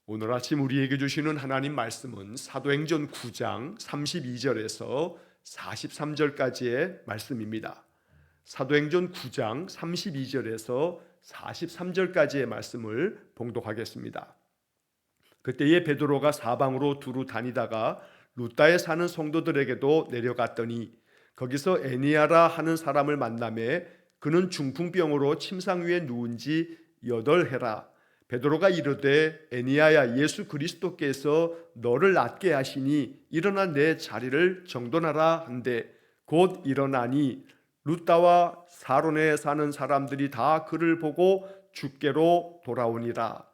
오늘 아침 우리에게 주시는 하나님 말씀은 사도행전 9장 32절에서 43절까지의 말씀입니다. 사도행전 9장 32절에서 43절까지의 말씀을 봉독하겠습니다. 그때에 베드로가 사방으로 두루 다니다가 루다에 사는 성도들에게도 내려갔더니 거기서 에니아라 하는 사람을 만나매 그는 중풍병으로 침상 위에 누운 지 8해라. 베드로가 이르되 에니아야, 예수 그리스도께서 너를 낫게 하시니 일어나 내 자리를 정돈하라 한데 곧 일어나니 루다와 사론에 사는 사람들이 다 그를 보고 주께로 돌아오니라.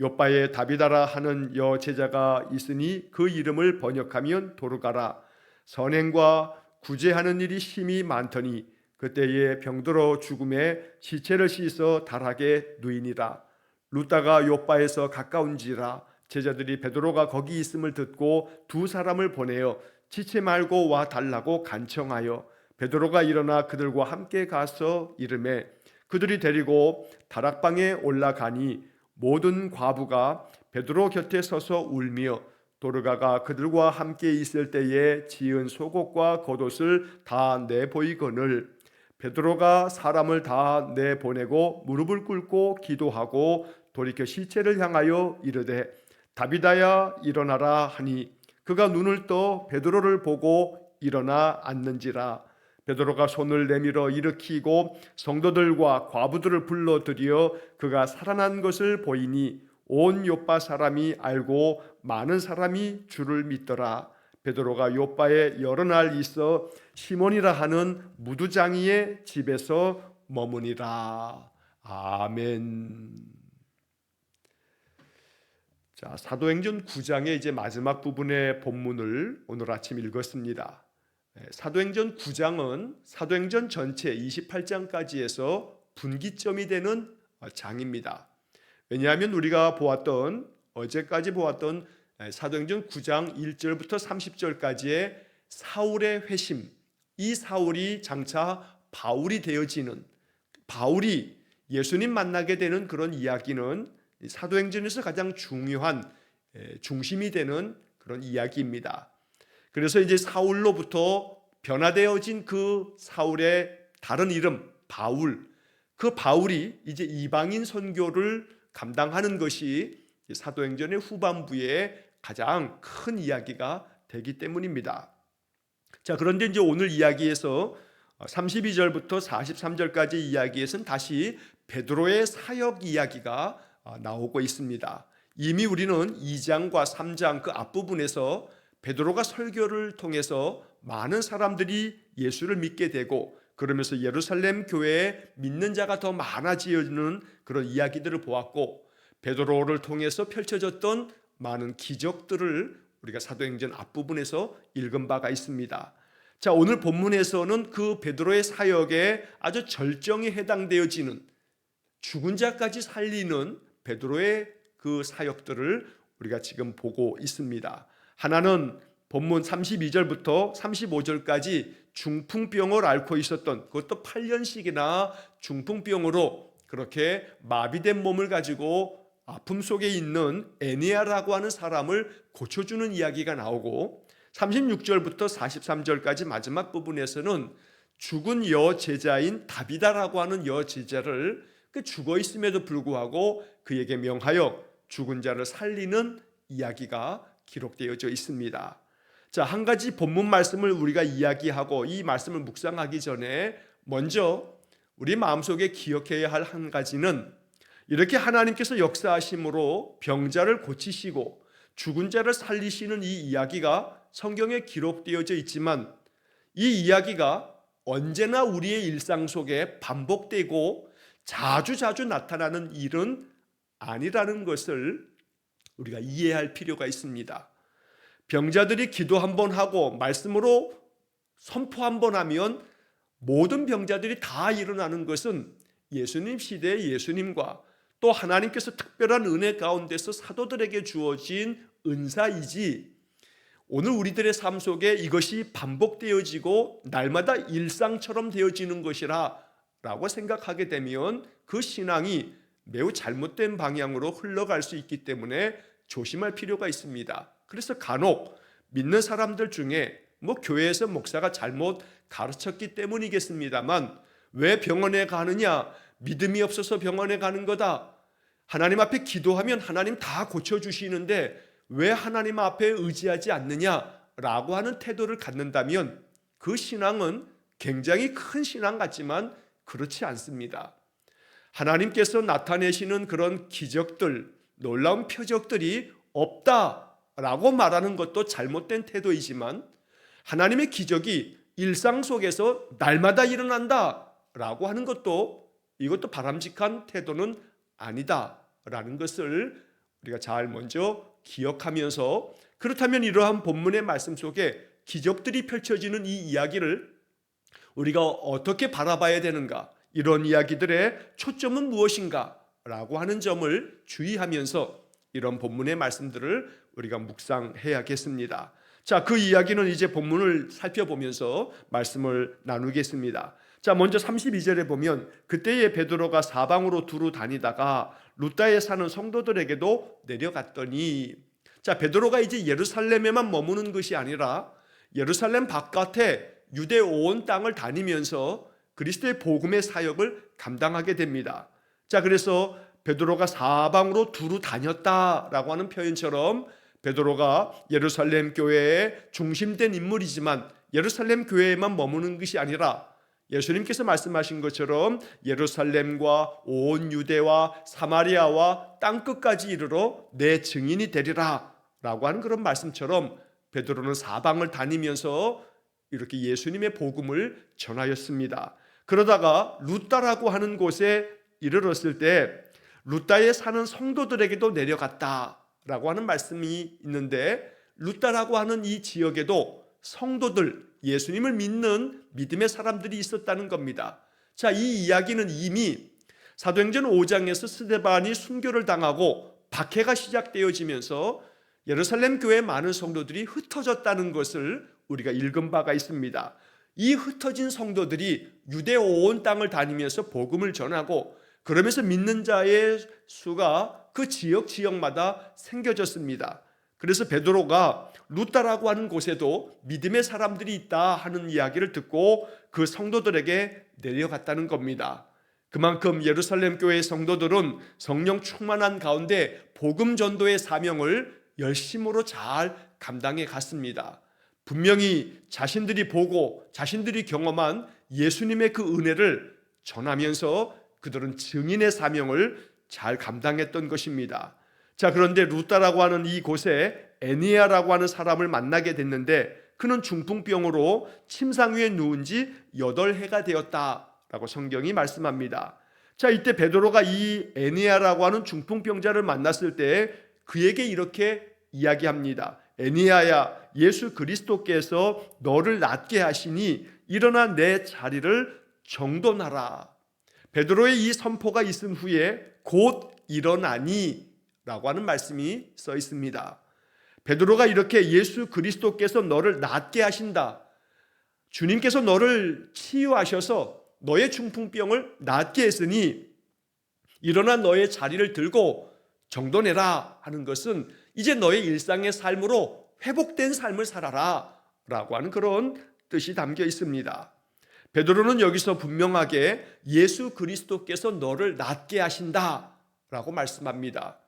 요바에 다비다라 하는 여제자가 있으니 그 이름을 번역하면 도르가라. 선행과 구제하는 일이 심히 많더니 그때에 병들어 죽음에 시체를 씻어 달하게 누이니라. 루다가 요바에서 가까운지라 제자들이 베드로가 거기 있음을 듣고 두 사람을 보내어 지체 말고 와 달라고 간청하여 베드로가 일어나 그들과 함께 가서 이르매 그들이 데리고 다락방에 올라가니 모든 과부가 베드로 곁에 서서 울며 도르가가 그들과 함께 있을 때에 지은 속옷과 겉옷을 다 내보이거늘 베드로가 사람을 다 내보내고 무릎을 꿇고 기도하고 돌이켜 시체를 향하여 이르되 다비다야 일어나라 하니 그가 눈을 떠 베드로를 보고 일어나 앉는지라. 베드로가 손을 내밀어 일으키고 성도들과 과부들을 불러들여 그가 살아난 것을 보이니 온 요빠 사람이 알고 많은 사람이 주를 믿더라. 베드로가 요빠에 여러 날 있어 시몬이라 하는 무두장이의 집에서 머무니라. 아멘. 자, 사도행전 9장의 이제 마지막 부분의 본문을 오늘 아침 읽었습니다. 사도행전 9장은 사도행전 전체 28장까지에서 분기점이 되는 장입니다. 왜냐하면 우리가 어제까지 보았던 사도행전 9장 1절부터 30절까지의 사울의 회심, 이 사울이 장차 바울이 되어지는, 바울이 예수님 만나게 되는 그런 이야기는 사도행전에서 가장 중요한 중심이 되는 그런 이야기입니다. 그래서 이제 사울로부터 변화되어진 그 사울의 다른 이름 바울, 그 바울이 이제 이방인 선교를 감당하는 것이 사도행전의 후반부에 가장 큰 이야기가 되기 때문입니다. 자, 그런데 이제 오늘 이야기에서 32절부터 43절까지 이야기에서는 다시 베드로의 사역 이야기가 나오고 있습니다. 이미 우리는 2장과 3장 그 앞부분에서 베드로가 설교를 통해서 많은 사람들이 예수를 믿게 되고 그러면서 예루살렘 교회에 믿는 자가 더 많아지는 그런 이야기들을 보았고 베드로를 통해서 펼쳐졌던 많은 기적들을 우리가 사도행전 앞부분에서 읽은 바가 있습니다. 자, 오늘 본문에서는 그 베드로의 사역에 아주 절정에 해당되어지는 죽은 자까지 살리는 베드로의 그 사역들을 우리가 지금 보고 있습니다. 하나는 본문 32절부터 35절까지 중풍병을 앓고 있었던, 그것도 8년씩이나 중풍병으로 그렇게 마비된 몸을 가지고 아픔 속에 있는 에니아라고 하는 사람을 고쳐주는 이야기가 나오고 36절부터 43절까지 마지막 부분에서는 죽은 여제자인 다비다라고 하는 여제자를 죽어 있음에도 불구하고 그에게 명하여 죽은 자를 살리는 이야기가 기록되어져 있습니다. 자, 한 가지 본문 말씀을 우리가 이야기하고 이 말씀을 묵상하기 전에 먼저 우리 마음속에 기억해야 할 한 가지는 이렇게 하나님께서 역사하심으로 병자를 고치시고 죽은 자를 살리시는 이 이야기가 성경에 기록되어져 있지만 이 이야기가 언제나 우리의 일상 속에 반복되고 자주 나타나는 일은 아니라는 것을 우리가 이해할 필요가 있습니다. 병자들이 기도 한번 하고 말씀으로 선포 한번 하면 모든 병자들이 다 일어나는 것은 예수님 시대의 예수님과 또 하나님께서 특별한 은혜 가운데서 사도들에게 주어진 은사이지 오늘 우리들의 삶 속에 이것이 반복되어지고 날마다 일상처럼 되어지는 것이라 라고 생각하게 되면 그 신앙이 매우 잘못된 방향으로 흘러갈 수 있기 때문에 조심할 필요가 있습니다. 그래서 간혹 믿는 사람들 중에 교회에서 목사가 잘못 가르쳤기 때문이겠습니다만, 왜 병원에 가느냐? 믿음이 없어서 병원에 가는 거다. 하나님 앞에 기도하면 하나님 다 고쳐주시는데 왜 하나님 앞에 의지하지 않느냐라고 하는 태도를 갖는다면 그 신앙은 굉장히 큰 신앙 같지만 그렇지 않습니다. 하나님께서 나타내시는 그런 기적들, 놀라운 표적들이 없다라고 말하는 것도 잘못된 태도이지만, 하나님의 기적이 일상 속에서 날마다 일어난다라고 하는 것도, 이것도 바람직한 태도는 아니다라는 것을 우리가 잘 먼저 기억하면서, 그렇다면 이러한 본문의 말씀 속에 기적들이 펼쳐지는 이 이야기를 우리가 어떻게 바라봐야 되는가, 이런 이야기들의 초점은 무엇인가 라고 하는 점을 주의하면서 이런 본문의 말씀들을 우리가 묵상해야겠습니다. 자, 그 이야기는 이제 본문을 살펴보면서 말씀을 나누겠습니다. 자, 먼저 32절에 보면 그때에 베드로가 사방으로 두루 다니다가 루다에 사는 성도들에게도 내려갔더니, 자, 베드로가 이제 예루살렘에만 머무는 것이 아니라 예루살렘 바깥에 유대 온 땅을 다니면서 그리스도의 복음의 사역을 감당하게 됩니다. 자, 그래서 베드로가 사방으로 두루 다녔다라고 하는 표현처럼 베드로가 예루살렘 교회의 중심된 인물이지만 예루살렘 교회에만 머무는 것이 아니라 예수님께서 말씀하신 것처럼 예루살렘과 온 유대와 사마리아와 땅끝까지 이르러 내 증인이 되리라 라고 하는 그런 말씀처럼 베드로는 사방을 다니면서 이렇게 예수님의 복음을 전하였습니다. 그러다가 루다라고 하는 곳에 이르렀을 때 루다에 사는 성도들에게도 내려갔다라고 하는 말씀이 있는데, 루다라고 하는 이 지역에도 성도들, 예수님을 믿는 믿음의 사람들이 있었다는 겁니다. 자, 이 이야기는 이미 사도행전 5장에서 스데반이 순교를 당하고 박해가 시작되어지면서 예루살렘 교회의 많은 성도들이 흩어졌다는 것을 우리가 읽은 바가 있습니다. 이 흩어진 성도들이 유대 온 땅을 다니면서 복음을 전하고, 그러면서 믿는 자의 수가 그 지역마다 생겨졌습니다. 그래서 베드로가 루다라고 하는 곳에도 믿음의 사람들이 있다 하는 이야기를 듣고 그 성도들에게 내려갔다는 겁니다. 그만큼 예루살렘 교회의 성도들은 성령 충만한 가운데 복음 전도의 사명을 열심으로 잘 감당해 갔습니다. 분명히 자신들이 보고 자신들이 경험한 예수님의 그 은혜를 전하면서 그들은 증인의 사명을 잘 감당했던 것입니다. 자, 그런데 루다라고 하는 이 곳에 에니야라고 하는 사람을 만나게 됐는데, 그는 중풍병으로 침상 위에 누운 지 8해가 되었다라고 성경이 말씀합니다. 자, 이때 베드로가 이 에니야라고 하는 중풍병자를 만났을 때 그에게 이렇게 이야기합니다. 에니야야, 예수 그리스도께서 너를 낫게 하시니 일어나 내 자리를 정돈하라. 베드로의 이 선포가 있은 후에 곧 일어나니 라고 하는 말씀이 써 있습니다. 베드로가 이렇게 예수 그리스도께서 너를 낫게 하신다, 주님께서 너를 치유하셔서 너의 중풍병을 낫게 했으니 일어나 너의 자리를 들고 정돈해라 하는 것은 이제 너의 일상의 삶으로 회복된 삶을 살아라 라고 하는 그런 뜻이 담겨 있습니다. 베드로는 여기서 분명하게 예수 그리스도께서 너를 낫게 하신다 라고 말씀합니다.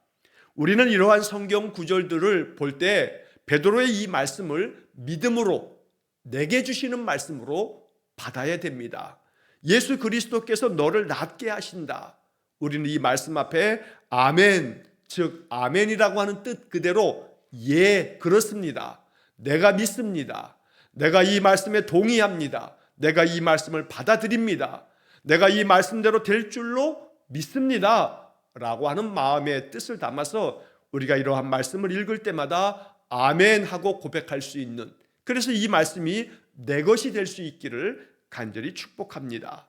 우리는 이러한 성경 구절들을 볼 때 베드로의 이 말씀을 믿음으로, 내게 주시는 말씀으로 받아야 됩니다. 예수 그리스도께서 너를 낫게 하신다. 우리는 이 말씀 앞에 아멘, 즉 아멘이라고 하는 뜻 그대로 예, 그렇습니다, 내가 믿습니다, 내가 이 말씀에 동의합니다, 내가 이 말씀을 받아들입니다, 내가 이 말씀대로 될 줄로 믿습니다 라고 하는 마음의 뜻을 담아서 우리가 이러한 말씀을 읽을 때마다 아멘 하고 고백할 수 있는, 그래서 이 말씀이 내 것이 될 수 있기를 간절히 축복합니다.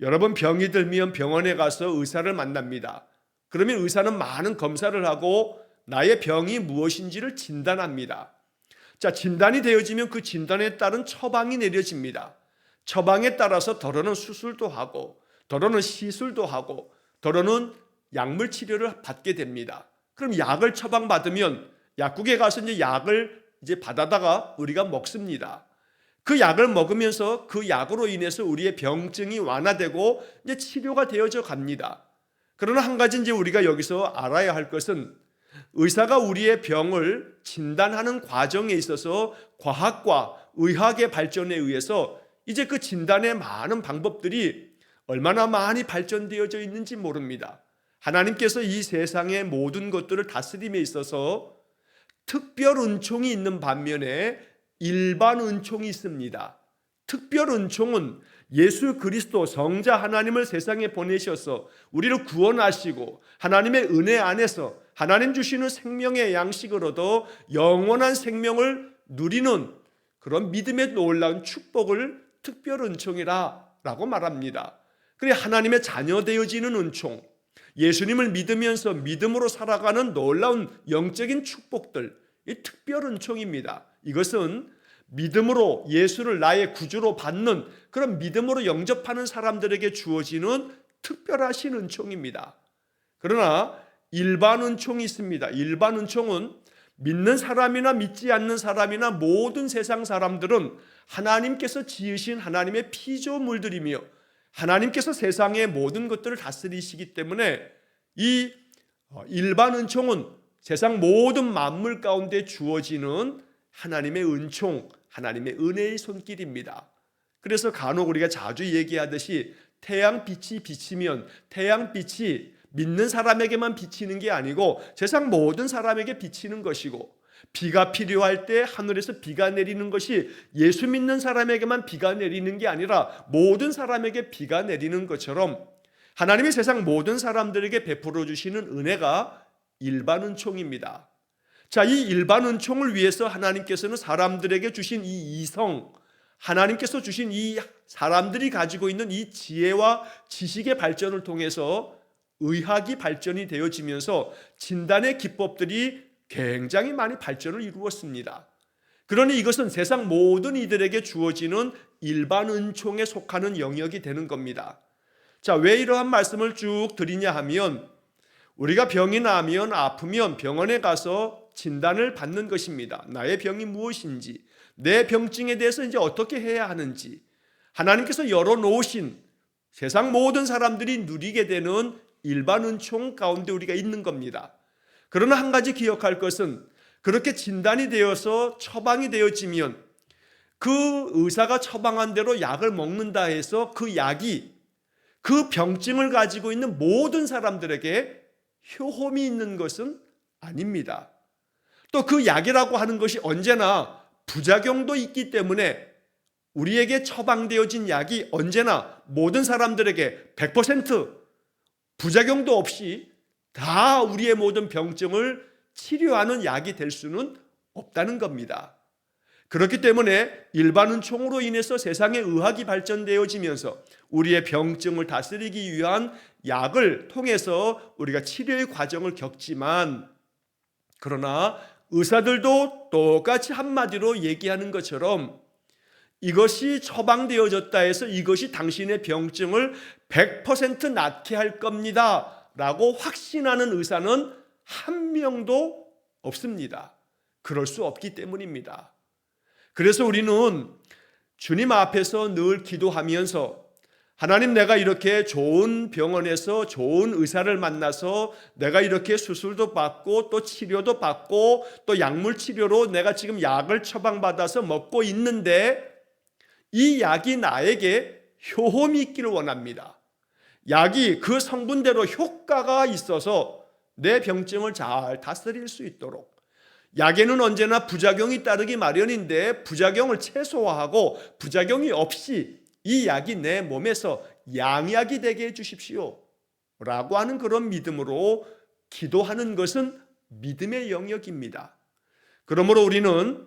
여러분, 병이 들면 병원에 가서 의사를 만납니다. 그러면 의사는 많은 검사를 하고 나의 병이 무엇인지를 진단합니다. 자, 진단이 되어지면 그 진단에 따른 처방이 내려집니다. 처방에 따라서 더러는 수술도 하고 더러는 시술도 하고 더러는 약물 치료를 받게 됩니다. 그럼 약을 처방받으면 약국에 가서 이제 약을 이제 받아다가 우리가 먹습니다. 그 약을 먹으면서 그 약으로 인해서 우리의 병증이 완화되고 이제 치료가 되어져 갑니다. 그러나 한 가지 이제 우리가 여기서 알아야 할 것은 의사가 우리의 병을 진단하는 과정에 있어서 과학과 의학의 발전에 의해서 이제 그 진단의 많은 방법들이 얼마나 많이 발전되어져 있는지 모릅니다. 하나님께서 이 세상의 모든 것들을 다스림에 있어서 특별 은총이 있는 반면에 일반 은총이 있습니다. 특별 은총은 예수 그리스도 성자 하나님을 세상에 보내셔서 우리를 구원하시고 하나님의 은혜 안에서 하나님 주시는 생명의 양식을 얻어 영원한 생명을 누리는 그런 믿음의 놀라운 축복을 특별 은총이라고 말합니다. 그래 하나님의 자녀 되어지는 은총, 예수님을 믿으면서 믿음으로 살아가는 놀라운 영적인 축복들, 이 특별 은총입니다. 이것은 믿음으로 예수를 나의 구주로 받는 그런 믿음으로 영접하는 사람들에게 주어지는 특별하신 은총입니다. 그러나 일반 은총이 있습니다. 일반 은총은 믿는 사람이나 믿지 않는 사람이나 모든 세상 사람들은 하나님께서 지으신 하나님의 피조물들이며 하나님께서 세상의 모든 것들을 다스리시기 때문에 이 일반 은총은 세상 모든 만물 가운데 주어지는 하나님의 은총, 하나님의 은혜의 손길입니다. 그래서 간혹 우리가 자주 얘기하듯이 태양빛이 비치면 태양빛이 믿는 사람에게만 비치는 게 아니고 세상 모든 사람에게 비치는 것이고, 비가 필요할 때 하늘에서 비가 내리는 것이 예수 믿는 사람에게만 비가 내리는 게 아니라 모든 사람에게 비가 내리는 것처럼 하나님이 세상 모든 사람들에게 베풀어 주시는 은혜가 일반 은총입니다. 자, 이 일반 은총을 위해서 하나님께서는 사람들에게 주신 이 이성, 하나님께서 주신 이 사람들이 가지고 있는 이 지혜와 지식의 발전을 통해서 의학이 발전이 되어지면서 진단의 기법들이 굉장히 많이 발전을 이루었습니다. 그러니 이것은 세상 모든 이들에게 주어지는 일반 은총에 속하는 영역이 되는 겁니다. 자, 왜 이러한 말씀을 쭉 드리냐 하면 우리가 병이 나면 아프면 병원에 가서 진단을 받는 것입니다. 나의 병이 무엇인지, 내 병증에 대해서 이제 어떻게 해야 하는지, 하나님께서 열어놓으신 세상 모든 사람들이 누리게 되는 일반 은총 가운데 우리가 있는 겁니다. 그러나 한 가지 기억할 것은 그렇게 진단이 되어서 처방이 되어지면 그 의사가 처방한 대로 약을 먹는다 해서 그 약이 그 병증을 가지고 있는 모든 사람들에게 효험이 있는 것은 아닙니다. 또 그 약이라고 하는 것이 언제나 부작용도 있기 때문에 우리에게 처방되어진 약이 언제나 모든 사람들에게 100% 부작용도 없이 다 우리의 모든 병증을 치료하는 약이 될 수는 없다는 겁니다. 그렇기 때문에 일반 은총으로 인해서 세상의 의학이 발전되어지면서 우리의 병증을 다스리기 위한 약을 통해서 우리가 치료의 과정을 겪지만, 그러나 의사들도 똑같이 한마디로 얘기하는 것처럼 이것이 처방되어졌다 해서 이것이 당신의 병증을 100% 낫게 할 겁니다 라고 확신하는 의사는 한 명도 없습니다. 그럴 수 없기 때문입니다. 그래서 우리는 주님 앞에서 늘 기도하면서 하나님, 내가 이렇게 좋은 병원에서 좋은 의사를 만나서 내가 이렇게 수술도 받고 또 치료도 받고 또 약물 치료로 내가 지금 약을 처방받아서 먹고 있는데 이 약이 나에게 효험이 있기를 원합니다. 약이 그 성분대로 효과가 있어서 내 병증을 잘 다스릴 수 있도록, 약에는 언제나 부작용이 따르기 마련인데 부작용을 최소화하고 부작용이 없이 이 약이 내 몸에서 양약이 되게 해주십시오 라고 하는 그런 믿음으로 기도하는 것은 믿음의 영역입니다. 그러므로 우리는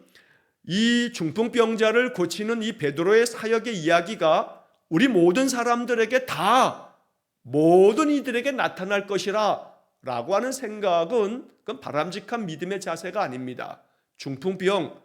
이 중풍병자를 고치는 이 베드로의 사역의 이야기가 우리 모든 사람들에게 다 모든 이들에게 나타날 것이라 라고 하는 생각은 그건 바람직한 믿음의 자세가 아닙니다. 중풍병,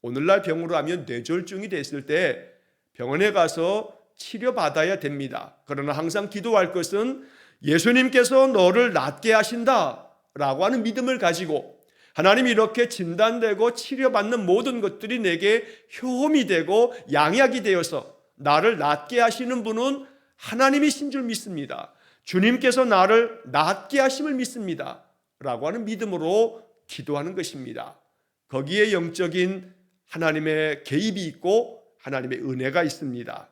오늘날 병으로 하면 뇌졸중이 됐을 때 병원에 가서 치료받아야 됩니다. 그러나 항상 기도할 것은 예수님께서 너를 낫게 하신다 라고 하는 믿음을 가지고 하나님이 이렇게 진단되고 치료받는 모든 것들이 내게 효험이 되고 양약이 되어서 나를 낫게 하시는 분은 하나님이신 줄 믿습니다. 주님께서 나를 낫게 하심을 믿습니다. 라고 하는 믿음으로 기도하는 것입니다. 거기에 영적인 하나님의 개입이 있고 하나님의 은혜가 있습니다.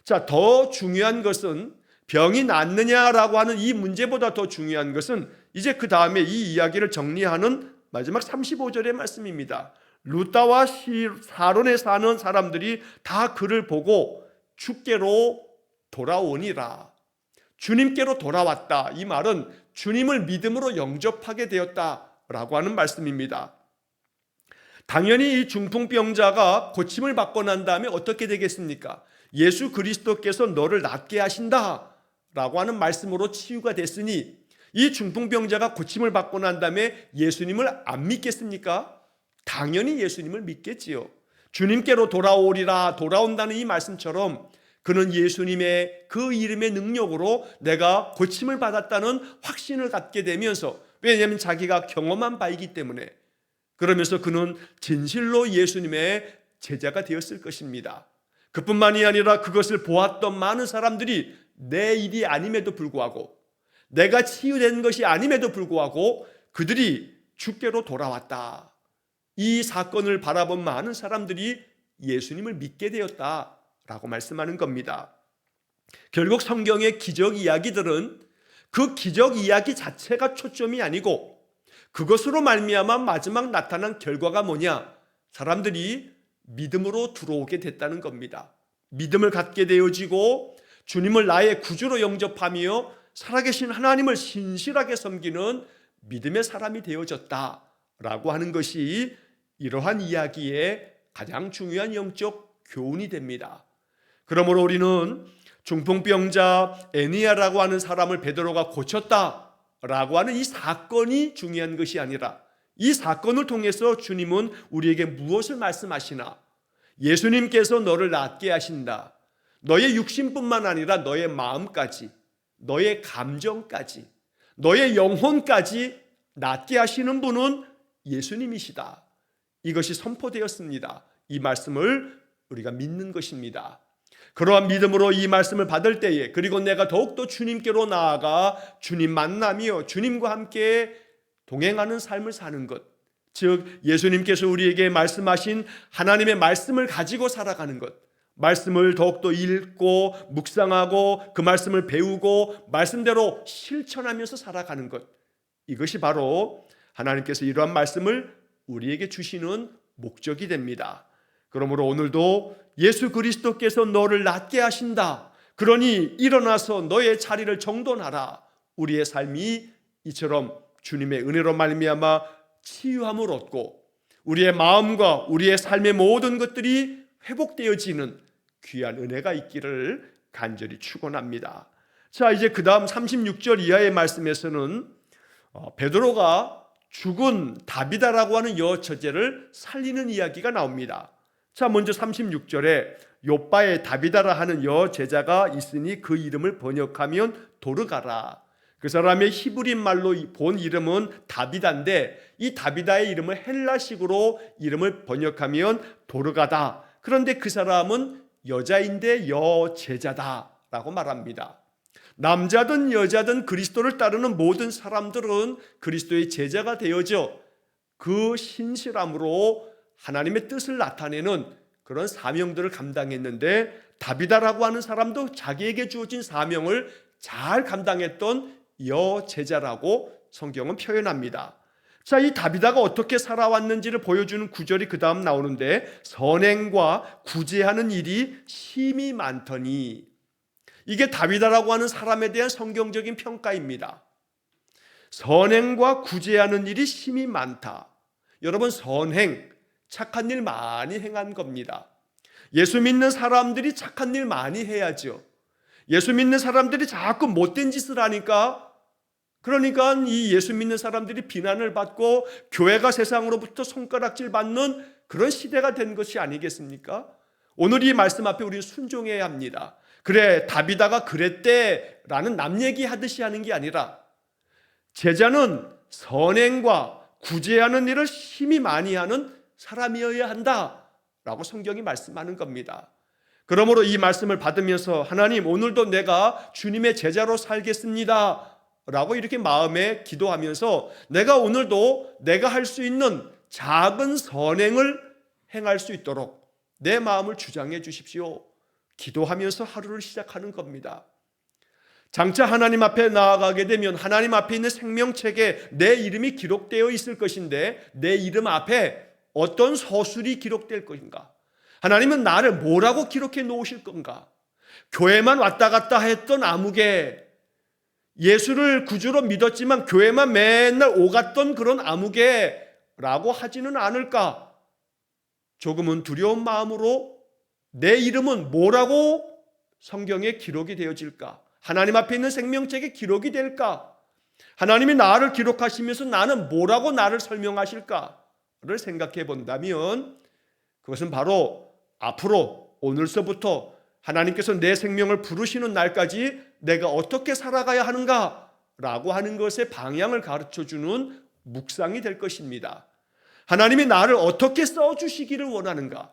자, 더 중요한 것은 병이 낫느냐라고 하는 이 문제보다 더 중요한 것은 이제 그 다음에 이 이야기를 정리하는 마지막 35절의 말씀입니다. 루다와 사론에 사는 사람들이 다 그를 보고 주께로 돌아오니라. 주님께로 돌아왔다. 이 말은 주님을 믿음으로 영접하게 되었다라고 하는 말씀입니다. 당연히 이 중풍병자가 고침을 받고 난 다음에 어떻게 되겠습니까? 예수 그리스도께서 너를 낫게 하신다 라고 하는 말씀으로 치유가 됐으니 이 중풍병자가 고침을 받고 난 다음에 예수님을 안 믿겠습니까? 당연히 예수님을 믿겠지요. 주님께로 돌아오리라, 돌아온다는 이 말씀처럼 그는 예수님의 그 이름의 능력으로 내가 고침을 받았다는 확신을 갖게 되면서, 왜냐하면 자기가 경험한 바이기 때문에, 그러면서 그는 진실로 예수님의 제자가 되었을 것입니다. 그뿐만이 아니라 그것을 보았던 많은 사람들이 내 일이 아님에도 불구하고, 내가 치유된 것이 아님에도 불구하고 그들이 주께로 돌아왔다. 이 사건을 바라본 많은 사람들이 예수님을 믿게 되었다라고 말씀하는 겁니다. 결국 성경의 기적 이야기들은 그 기적 이야기 자체가 초점이 아니고 그것으로 말미암아 마지막 나타난 결과가 뭐냐? 사람들이 믿음으로 들어오게 됐다는 겁니다. 믿음을 갖게 되어지고 주님을 나의 구주로 영접하며 살아계신 하나님을 신실하게 섬기는 믿음의 사람이 되어졌다라고 하는 것이 이러한 이야기의 가장 중요한 영적 교훈이 됩니다. 그러므로 우리는 중풍병자 에니야라고 하는 사람을 베드로가 고쳤다라고 하는 이 사건이 중요한 것이 아니라 이 사건을 통해서 주님은 우리에게 무엇을 말씀하시나? 예수님께서 너를 낫게 하신다. 너의 육신뿐만 아니라 너의 마음까지, 너의 감정까지, 너의 영혼까지 낫게 하시는 분은 예수님이시다. 이것이 선포되었습니다. 이 말씀을 우리가 믿는 것입니다. 그러한 믿음으로 이 말씀을 받을 때에, 그리고 내가 더욱더 주님께로 나아가 주님 만나며 주님과 함께 동행하는 삶을 사는 것, 즉 예수님께서 우리에게 말씀하신 하나님의 말씀을 가지고 살아가는 것, 말씀을 더욱더 읽고 묵상하고 그 말씀을 배우고 말씀대로 실천하면서 살아가는 것, 이것이 바로 하나님께서 이러한 말씀을 우리에게 주시는 목적이 됩니다. 그러므로 오늘도 예수 그리스도께서 너를 낫게 하신다. 그러니 일어나서 너의 자리를 정돈하라. 우리의 삶이 이처럼 주님의 은혜로 말미암아 치유함을 얻고 우리의 마음과 우리의 삶의 모든 것들이 회복되어지는 귀한 은혜가 있기를 간절히 축원합니다. 자, 이제 그 다음 36절 이하의 말씀에서는 베드로가 죽은 다비다라고 하는 여처제를 살리는 이야기가 나옵니다. 자, 먼저 36절에 요바에 다비다라 하는 여제자가 있으니 그 이름을 번역하면 도르가라. 그 사람의 히브리 말로 본 이름은 다비다인데 이 다비다의 이름을 헬라식으로 이름을 번역하면 도르가다. 그런데 그 사람은 여자인데 여제자다라고 말합니다. 남자든 여자든 그리스도를 따르는 모든 사람들은 그리스도의 제자가 되어져 그 신실함으로 하나님의 뜻을 나타내는 그런 사명들을 감당했는데, 다비다라고 하는 사람도 자기에게 주어진 사명을 잘 감당했던 여제자라고 성경은 표현합니다. 자, 이 다비다가 어떻게 살아왔는지를 보여주는 구절이 그 다음 나오는데, 선행과 구제하는 일이 심히 많더니, 이게 다비다라고 하는 사람에 대한 성경적인 평가입니다. 선행과 구제하는 일이 심히 많다. 여러분, 선행, 착한 일 많이 행한 겁니다. 예수 믿는 사람들이 착한 일 많이 해야죠. 예수 믿는 사람들이 자꾸 못된 짓을 하니까, 그러니까 이 예수 믿는 사람들이 비난을 받고 교회가 세상으로부터 손가락질 받는 그런 시대가 된 것이 아니겠습니까? 오늘 이 말씀 앞에 우리는 순종해야 합니다. 그래, 다비다가 그랬대 라는 남 얘기하듯이 하는 게 아니라, 제자는 선행과 구제하는 일을 힘이 많이 하는 사람이어야 한다라고 성경이 말씀하는 겁니다. 그러므로 이 말씀을 받으면서 하나님, 오늘도 내가 주님의 제자로 살겠습니다 라고 이렇게 마음에 기도하면서 내가 오늘도 내가 할 수 있는 작은 선행을 행할 수 있도록 내 마음을 주장해 주십시오. 기도하면서 하루를 시작하는 겁니다. 장차 하나님 앞에 나아가게 되면 하나님 앞에 있는 생명책에 내 이름이 기록되어 있을 것인데 내 이름 앞에 어떤 서술이 기록될 것인가? 하나님은 나를 뭐라고 기록해 놓으실 건가? 교회만 왔다 갔다 했던 아무개, 예수를 구주로 믿었지만 교회만 맨날 오갔던 그런 아무개라고 하지는 않을까? 조금은 두려운 마음으로 내 이름은 뭐라고 성경에 기록이 되어질까? 하나님 앞에 있는 생명책에 기록이 될까? 하나님이 나를 기록하시면서 나는 뭐라고 나를 설명하실까를 생각해 본다면 그것은 바로 앞으로 오늘서부터 하나님께서 내 생명을 부르시는 날까지 내가 어떻게 살아가야 하는가라고 하는 것의 방향을 가르쳐주는 묵상이 될 것입니다. 하나님이 나를 어떻게 써주시기를 원하는가?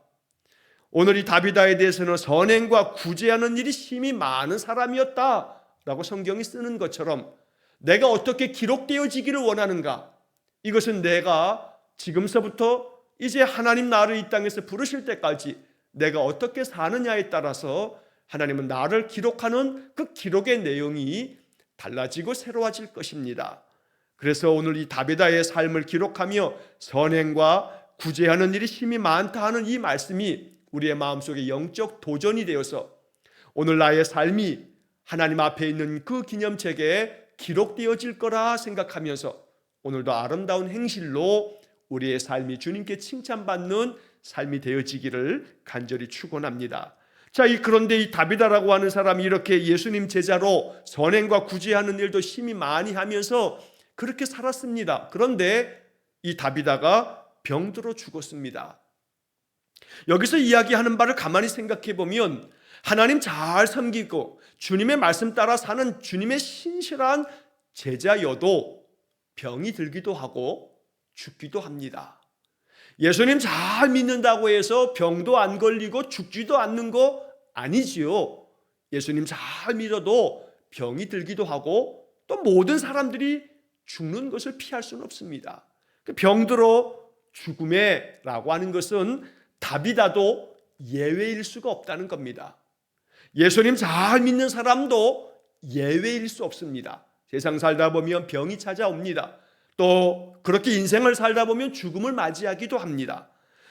오늘 이 다비다에 대해서는 선행과 구제하는 일이 힘이 많은 사람이었다라고 성경이 쓰는 것처럼 내가 어떻게 기록되어지기를 원하는가? 이것은 내가 지금서부터 이제 하나님 나를 이 땅에서 부르실 때까지 내가 어떻게 사느냐에 따라서 하나님은 나를 기록하는 그 기록의 내용이 달라지고 새로워질 것입니다. 그래서 오늘 이 다비다의 삶을 기록하며 선행과 구제하는 일이 힘이 많다 하는 이 말씀이 우리의 마음속에 영적 도전이 되어서 오늘 나의 삶이 하나님 앞에 있는 그 기념책에 기록되어질 거라 생각하면서 오늘도 아름다운 행실로 우리의 삶이 주님께 칭찬받는 삶이 되어지기를 간절히 축원합니다. 자, 그런데 이 다비다라고 하는 사람이 이렇게 예수님 제자로 선행과 구제하는 일도 힘이 많이 하면서 그렇게 살았습니다. 그런데 이 다비다가 병들어 죽었습니다. 여기서 이야기하는 바를 가만히 생각해 보면 하나님 잘 섬기고 주님의 말씀 따라 사는 주님의 신실한 제자여도 병이 들기도 하고 죽기도 합니다. 예수님 잘 믿는다고 해서 병도 안 걸리고 죽지도 않는 거 아니지요. 예수님 잘 믿어도 병이 들기도 하고 또 모든 사람들이 죽는 것을 피할 수는 없습니다. 병들어 죽음에라고 하는 것은 다비다도 예외일 수가 없다는 겁니다. 예수님 잘 믿는 사람도 예외일 수 없습니다. 세상 살다 보면 병이 찾아옵니다. 또 그렇게 인생을 살다 보면 죽음을 맞이하기도 합니다.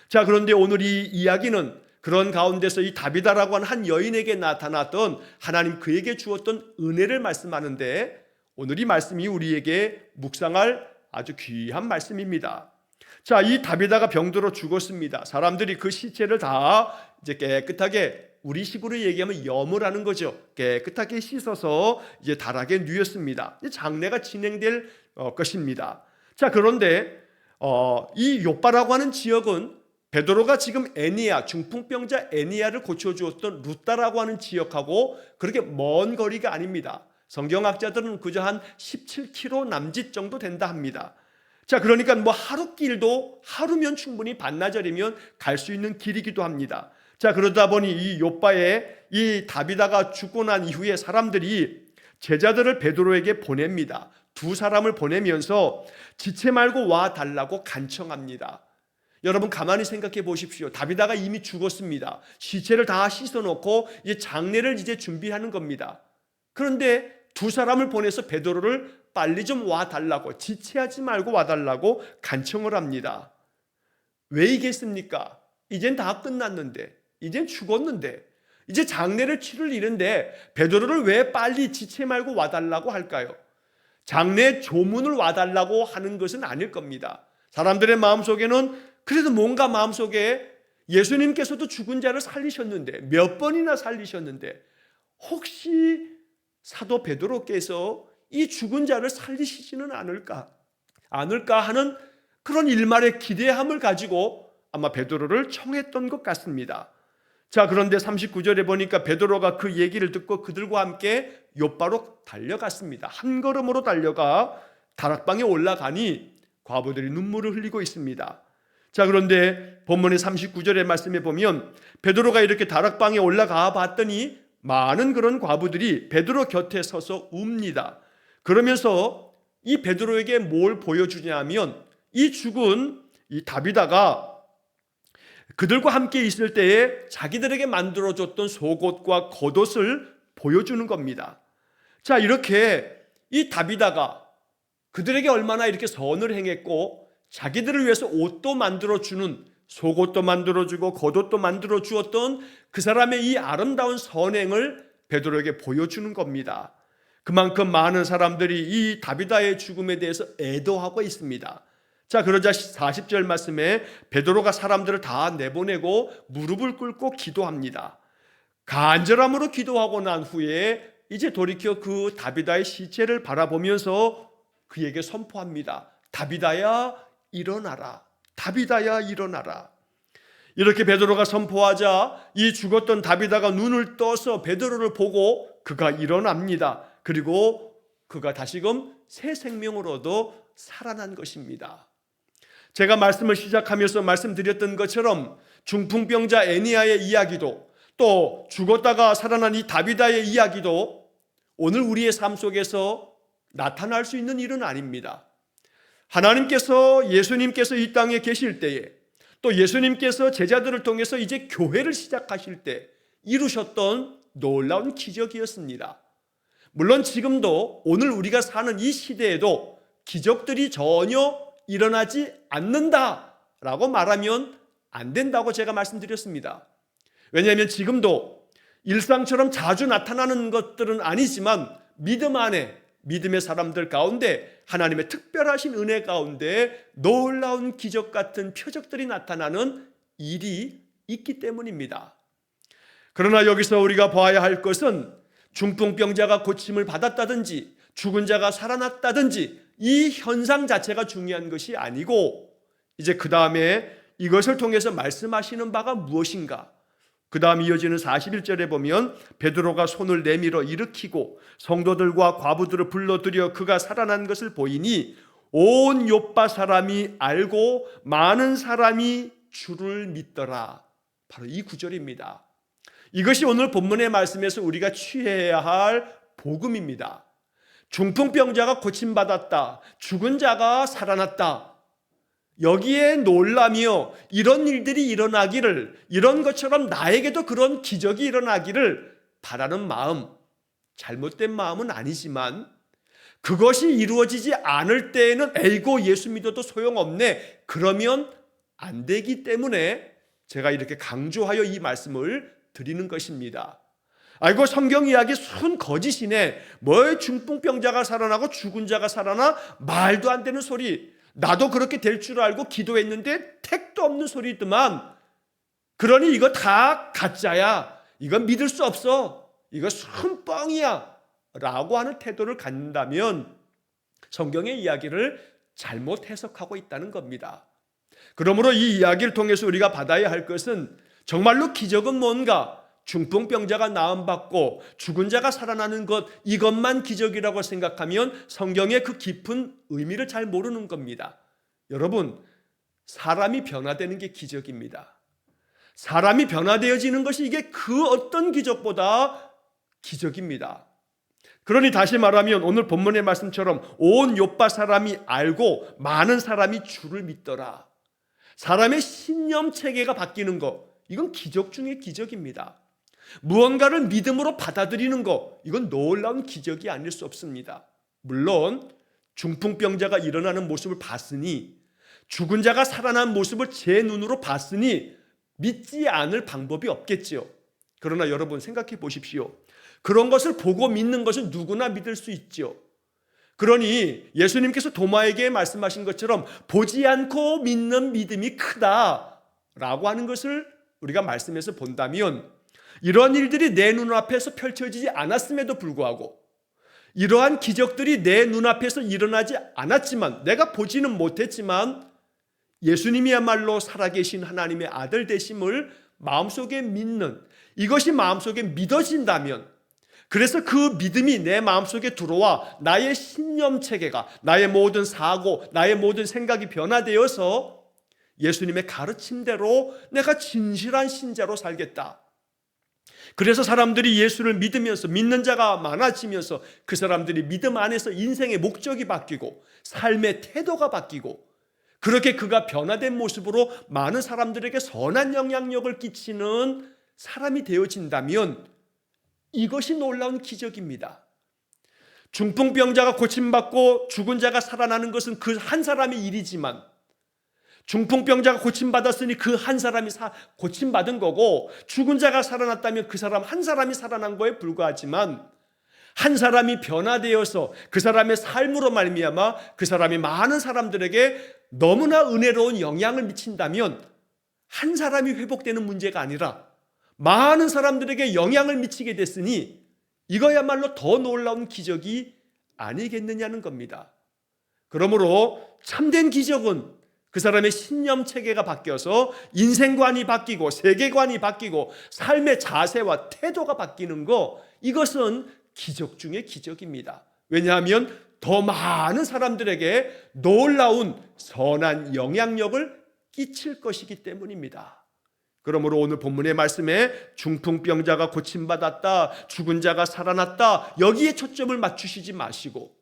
자, 그런데 오늘 이 이야기는 그런 가운데서 이 다비다라고 하는 한 여인에게 나타났던 하나님 그에게 주었던 은혜를 말씀하는데 오늘 이 말씀이 우리에게 묵상할 아주 귀한 말씀입니다. 자, 이 다비다가 병들어 죽었습니다. 사람들이 그 시체를 다 이제 깨끗하게 우리식으로 얘기하면 염을 하는 거죠. 깨끗하게 씻어서 이제 다락에 누였습니다. 장례가 진행될 것입니다. 자, 그런데 이 요빠라고 하는 지역은 베드로가 지금 애니야, 중풍병자 애니야를 고쳐주었던 루다라고 하는 지역하고 그렇게 먼 거리가 아닙니다. 성경학자들은 그저 한 17km 남짓 정도 된다 합니다. 자, 그러니까 뭐 하루면 충분히 반나절이면 갈 수 있는 길이기도 합니다. 자, 그러다 보니 이 요빠에 이 다비다가 죽고 난 이후에 사람들이 제자들을 베드로에게 보냅니다. 두 사람을 보내면서 지체 말고 와 달라고 간청합니다. 여러분 가만히 생각해 보십시오. 다비다가 이미 죽었습니다. 시체를 다 씻어놓고 이제 장례를 이제 준비하는 겁니다. 그런데 두 사람을 보내서 베드로를 빨리 좀 와달라고, 지체하지 말고 와달라고 간청을 합니다. 왜이겠습니까? 이젠 다 끝났는데, 이젠 죽었는데, 이제 장례를 치를 일인데 베드로를 왜 빨리 지체 말고 와달라고 할까요? 장례 조문을 와달라고 하는 것은 아닐 겁니다. 사람들의 마음속에는 그래도 뭔가 마음속에 예수님께서도 죽은 자를 살리셨는데 몇 번이나 살리셨는데 혹시 사도 베드로께서 이 죽은 자를 살리시지는 않을까 하는 그런 일말의 기대함을 가지고 아마 베드로를 청했던 것 같습니다. 자, 그런데 39절에 보니까 베드로가 그 얘기를 듣고 그들과 함께 요바로 달려갔습니다. 한 걸음으로 달려가 다락방에 올라가니 과부들이 눈물을 흘리고 있습니다. 자, 그런데 본문의 39절의 말씀에 보면 베드로가 이렇게 다락방에 올라가 봤더니 많은 그런 과부들이 베드로 곁에 서서 웁니다. 그러면서 이 베드로에게 뭘 보여주냐면 이 죽은 이 다비다가 그들과 함께 있을 때에 자기들에게 만들어줬던 속옷과 겉옷을 보여주는 겁니다. 자, 이렇게 이 다비다가 그들에게 얼마나 이렇게 선을 행했고 자기들을 위해서 옷도 만들어주는, 속옷도 만들어주고 겉옷도 만들어주었던 그 사람의 이 아름다운 선행을 베드로에게 보여주는 겁니다. 그만큼 많은 사람들이 이 다비다의 죽음에 대해서 애도하고 있습니다. 자, 그러자 40절 말씀에 베드로가 사람들을 다 내보내고 무릎을 꿇고 기도합니다. 간절함으로 기도하고 난 후에 이제 돌이켜 그 다비다의 시체를 바라보면서 그에게 선포합니다. 다비다야 일어나라. 다비다야 일어나라. 이렇게 베드로가 선포하자 이 죽었던 다비다가 눈을 떠서 베드로를 보고 그가 일어납니다. 그리고 그가 다시금 새 생명으로도 살아난 것입니다. 제가 말씀을 시작하면서 말씀드렸던 것처럼 중풍병자 애니아의 이야기도 또 죽었다가 살아난 이 다비다의 이야기도 오늘 우리의 삶 속에서 나타날 수 있는 일은 아닙니다. 하나님께서 예수님께서 이 땅에 계실 때에 또 예수님께서 제자들을 통해서 이제 교회를 시작하실 때 이루셨던 놀라운 기적이었습니다. 물론 지금도 오늘 우리가 사는 이 시대에도 기적들이 전혀 일어나지 않는다라고 말하면 안 된다고 제가 말씀드렸습니다. 왜냐하면 지금도 일상처럼 자주 나타나는 것들은 아니지만 믿음 안에 믿음의 사람들 가운데 하나님의 특별하신 은혜 가운데 놀라운 기적 같은 표적들이 나타나는 일이 있기 때문입니다. 그러나 여기서 우리가 봐야 할 것은 중풍병자가 고침을 받았다든지 죽은 자가 살아났다든지 이 현상 자체가 중요한 것이 아니고 이제 그 다음에 이것을 통해서 말씀하시는 바가 무엇인가? 그 다음 이어지는 41절에 보면 베드로가 손을 내밀어 일으키고 성도들과 과부들을 불러들여 그가 살아난 것을 보이니 온 욥바 사람이 알고 많은 사람이 주를 믿더라. 바로 이 구절입니다. 이것이 오늘 본문의 말씀에서 우리가 취해야 할 복음입니다. 중풍병자가 고침받았다. 죽은 자가 살아났다. 여기에 놀라며 이런 일들이 일어나기를, 이런 것처럼 나에게도 그런 기적이 일어나기를 바라는 마음, 잘못된 마음은 아니지만 그것이 이루어지지 않을 때에는 에이고 예수 믿어도 소용없네, 그러면 안 되기 때문에 제가 이렇게 강조하여 이 말씀을 드리는 것입니다. 아이고 성경 이야기 순 거짓이네, 뭐 중풍병자가 살아나고 죽은 자가 살아나, 말도 안 되는 소리, 나도 그렇게 될 줄 알고 기도했는데 택도 없는 소리더만, 그러니 이거 다 가짜야, 이거 믿을 수 없어, 이거 순 뻥이야 라고 하는 태도를 갖는다면 성경의 이야기를 잘못 해석하고 있다는 겁니다. 그러므로 이 이야기를 통해서 우리가 받아야 할 것은 정말로 기적은 뭔가, 중풍병자가 나음받고 죽은 자가 살아나는 것, 이것만 기적이라고 생각하면 성경의 그 깊은 의미를 잘 모르는 겁니다. 여러분, 사람이 변화되는 게 기적입니다. 사람이 변화되어지는 것이 이게 그 어떤 기적보다 기적입니다. 그러니 다시 말하면 오늘 본문의 말씀처럼 온 욥바 사람이 알고 많은 사람이 주를 믿더라. 사람의 신념 체계가 바뀌는 것, 이건 기적 중의 기적입니다. 무언가를 믿음으로 받아들이는 것, 이건 놀라운 기적이 아닐 수 없습니다. 물론 중풍병자가 일어나는 모습을 봤으니, 죽은 자가 살아난 모습을 제 눈으로 봤으니 믿지 않을 방법이 없겠지요. 그러나 여러분 생각해 보십시오. 그런 것을 보고 믿는 것은 누구나 믿을 수 있죠. 그러니 예수님께서 도마에게 말씀하신 것처럼 보지 않고 믿는 믿음이 크다라고 하는 것을 우리가 말씀에서 본다면, 이러한 일들이 내 눈앞에서 펼쳐지지 않았음에도 불구하고, 이러한 기적들이 내 눈앞에서 일어나지 않았지만, 내가 보지는 못했지만 예수님이야말로 살아계신 하나님의 아들 되심을 마음속에 믿는, 이것이 마음속에 믿어진다면, 그래서 그 믿음이 내 마음속에 들어와 나의 신념 체계가, 나의 모든 사고, 나의 모든 생각이 변화되어서 예수님의 가르침대로 내가 진실한 신자로 살겠다. 그래서 사람들이 예수를 믿으면서, 믿는 자가 많아지면서 그 사람들이 믿음 안에서 인생의 목적이 바뀌고 삶의 태도가 바뀌고, 그렇게 그가 변화된 모습으로 많은 사람들에게 선한 영향력을 끼치는 사람이 되어진다면 이것이 놀라운 기적입니다. 중풍병자가 고침받고 죽은 자가 살아나는 것은 그 한 사람의 일이지만, 중풍병자가 고침받았으니 그 한 사람이 고침받은 거고, 죽은 자가 살아났다면 그 사람 한 사람이 살아난 거에 불과하지만, 한 사람이 변화되어서 그 사람의 삶으로 말미암아 그 사람이 많은 사람들에게 너무나 은혜로운 영향을 미친다면 한 사람이 회복되는 문제가 아니라 많은 사람들에게 영향을 미치게 됐으니 이거야말로 더 놀라운 기적이 아니겠느냐는 겁니다. 그러므로 참된 기적은 그 사람의 신념 체계가 바뀌어서 인생관이 바뀌고 세계관이 바뀌고 삶의 자세와 태도가 바뀌는 거, 이것은 기적 중의 기적입니다. 왜냐하면 더 많은 사람들에게 놀라운 선한 영향력을 끼칠 것이기 때문입니다. 그러므로 오늘 본문의 말씀에 중풍병자가 고침받았다, 죽은 자가 살아났다, 여기에 초점을 맞추시지 마시고,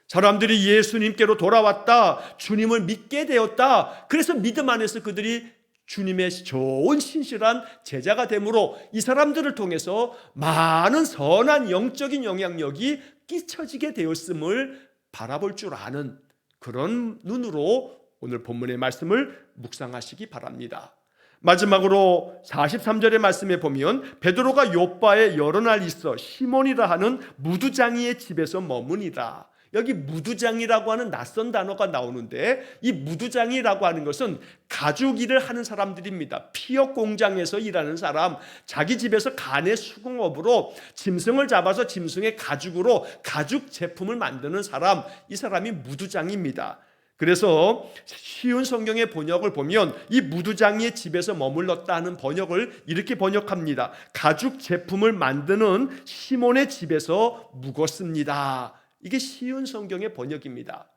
사람들이 예수님께로 돌아왔다, 주님을 믿게 되었다, 그래서 믿음 안에서 그들이 주님의 좋은 신실한 제자가 되므로 이 사람들을 통해서 많은 선한 영적인 영향력이 끼쳐지게 되었음을 바라볼 줄 아는 그런 눈으로 오늘 본문의 말씀을 묵상하시기 바랍니다. 마지막으로 43절의 말씀에 보면 베드로가 요빠에 여러 날 있어 시몬이라 하는 무두장이의 집에서 머무니라. 여기 무두장이라고 하는 낯선 단어가 나오는데, 이 무두장이라고 하는 것은 가죽 일을 하는 사람들입니다. 피역 공장에서 일하는 사람, 자기 집에서 간의 수공업으로 짐승을 잡아서 짐승의 가죽으로 가죽 제품을 만드는 사람, 이 사람이 무두장입니다. 그래서 쉬운 성경의 번역을 보면 이 무두장이의 집에서 머물렀다 하는 번역을 이렇게 번역합니다. 가죽 제품을 만드는 시몬의 집에서 묵었습니다. 이게 쉬운 성경의 번역입니다.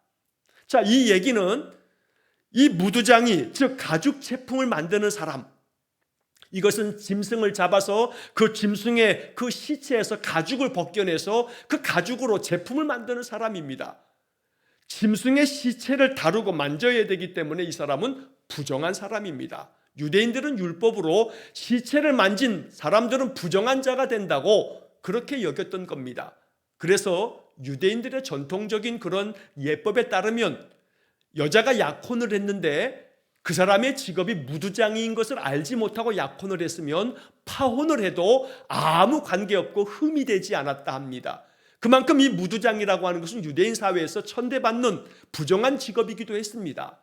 자, 이 얘기는 이 무두장이, 즉 가죽 제품을 만드는 사람, 이것은 짐승을 잡아서 그 짐승의 그 시체에서 가죽을 벗겨내서 그 가죽으로 제품을 만드는 사람입니다. 짐승의 시체를 다루고 만져야 되기 때문에 이 사람은 부정한 사람입니다. 유대인들은 율법으로 시체를 만진 사람들은 부정한 자가 된다고 그렇게 여겼던 겁니다. 그래서 유대인들의 전통적인 그런 예법에 따르면 여자가 약혼을 했는데 그 사람의 직업이 무두장이인 것을 알지 못하고 약혼을 했으면 파혼을 해도 아무 관계없고 흠이 되지 않았다 합니다. 그만큼 이 무두장이라고 하는 것은 유대인 사회에서 천대받는 부정한 직업이기도 했습니다.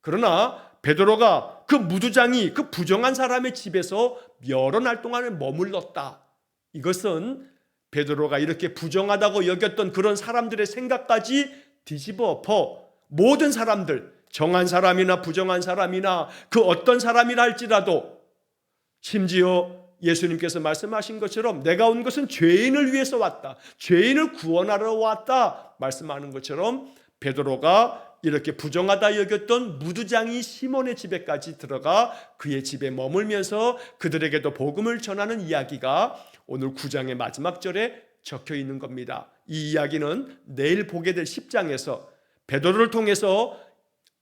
그러나 베드로가 그 무두장이, 그 부정한 사람의 집에서 여러 날 동안에 머물렀다. 이것은 베드로가 이렇게 부정하다고 여겼던 그런 사람들의 생각까지 뒤집어 엎어 모든 사람들, 정한 사람이나 부정한 사람이나 그 어떤 사람이라 할지라도, 심지어 예수님께서 말씀하신 것처럼 내가 온 것은 죄인을 위해서 왔다, 죄인을 구원하러 왔다 말씀하는 것처럼 베드로가 이렇게 부정하다 여겼던 무두장이 시몬의 집에까지 들어가 그의 집에 머물면서 그들에게도 복음을 전하는 이야기가 오늘 9장의 마지막 절에 적혀 있는 겁니다. 이 이야기는 내일 보게 될 10장에서 베드로를 통해서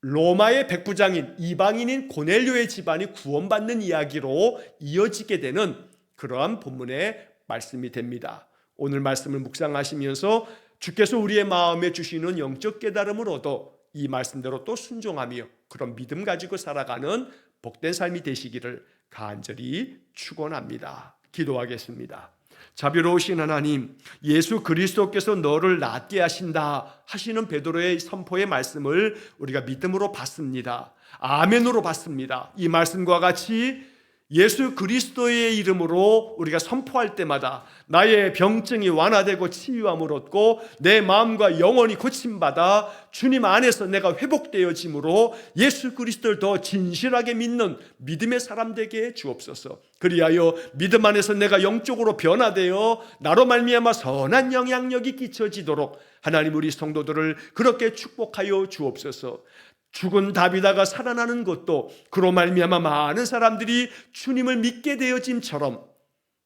로마의 백부장인 이방인인 고넬료의 집안이 구원받는 이야기로 이어지게 되는 그러한 본문의 말씀이 됩니다. 오늘 말씀을 묵상하시면서 주께서 우리의 마음에 주시는 영적 깨달음을 얻어 이 말씀대로 또 순종하며 그런 믿음 가지고 살아가는 복된 삶이 되시기를 간절히 축원합니다. 기도하겠습니다. 자비로우신 하나님, 예수 그리스도께서 너를 낫게 하신다 하시는 베드로의 선포의 말씀을 우리가 믿음으로 받습니다. 아멘으로 받습니다. 이 말씀과 같이 예수 그리스도의 이름으로 우리가 선포할 때마다 나의 병증이 완화되고 치유함을 얻고 내 마음과 영혼이 고침받아 주님 안에서 내가 회복되어짐으로 예수 그리스도를 더 진실하게 믿는 믿음의 사람 되게 주옵소서. 그리하여 믿음 안에서 내가 영적으로 변화되어 나로 말미암아 선한 영향력이 끼쳐지도록 하나님 우리 성도들을 그렇게 축복하여 주옵소서. 죽은 다비다가 살아나는 것도 그로 말미암아 많은 사람들이 주님을 믿게 되어짐처럼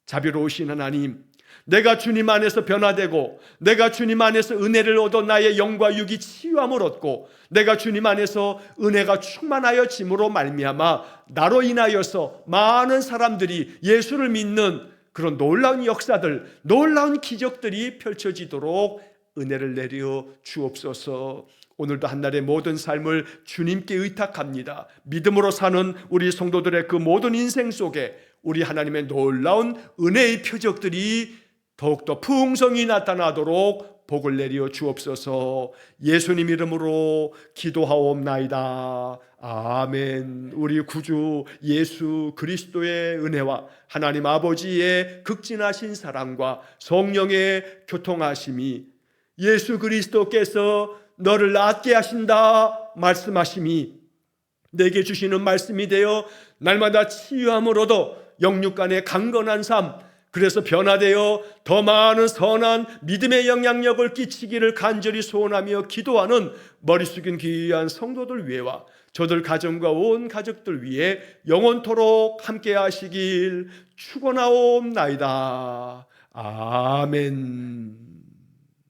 자비로우신 하나님, 내가 주님 안에서 변화되고 내가 주님 안에서 은혜를 얻어 나의 영과 육이 치유함을 얻고 내가 주님 안에서 은혜가 충만하여짐으로 말미암아 나로 인하여서 많은 사람들이 예수를 믿는 그런 놀라운 역사들, 놀라운 기적들이 펼쳐지도록 은혜를 내려 주옵소서. 오늘도 한날의 모든 삶을 주님께 의탁합니다. 믿음으로 사는 우리 성도들의 그 모든 인생 속에 우리 하나님의 놀라운 은혜의 표적들이 더욱더 풍성히 나타나도록 복을 내려 주옵소서. 예수님 이름으로 기도하옵나이다. 아멘. 우리 구주 예수 그리스도의 은혜와 하나님 아버지의 극진하신 사랑과 성령의 교통하심이, 예수 그리스도께서 너를 낫게 하신다 말씀하심이 내게 주시는 말씀이 되어 날마다 치유함을 얻어 영육간의 강건한 삶, 그래서 변화되어 더 많은 선한 믿음의 영향력을 끼치기를 간절히 소원하며 기도하는 머리 숙인 귀한 성도들 위에와 저들 가정과 온 가족들 위해 영원토록 함께 하시길 축원하옵나이다. 아멘.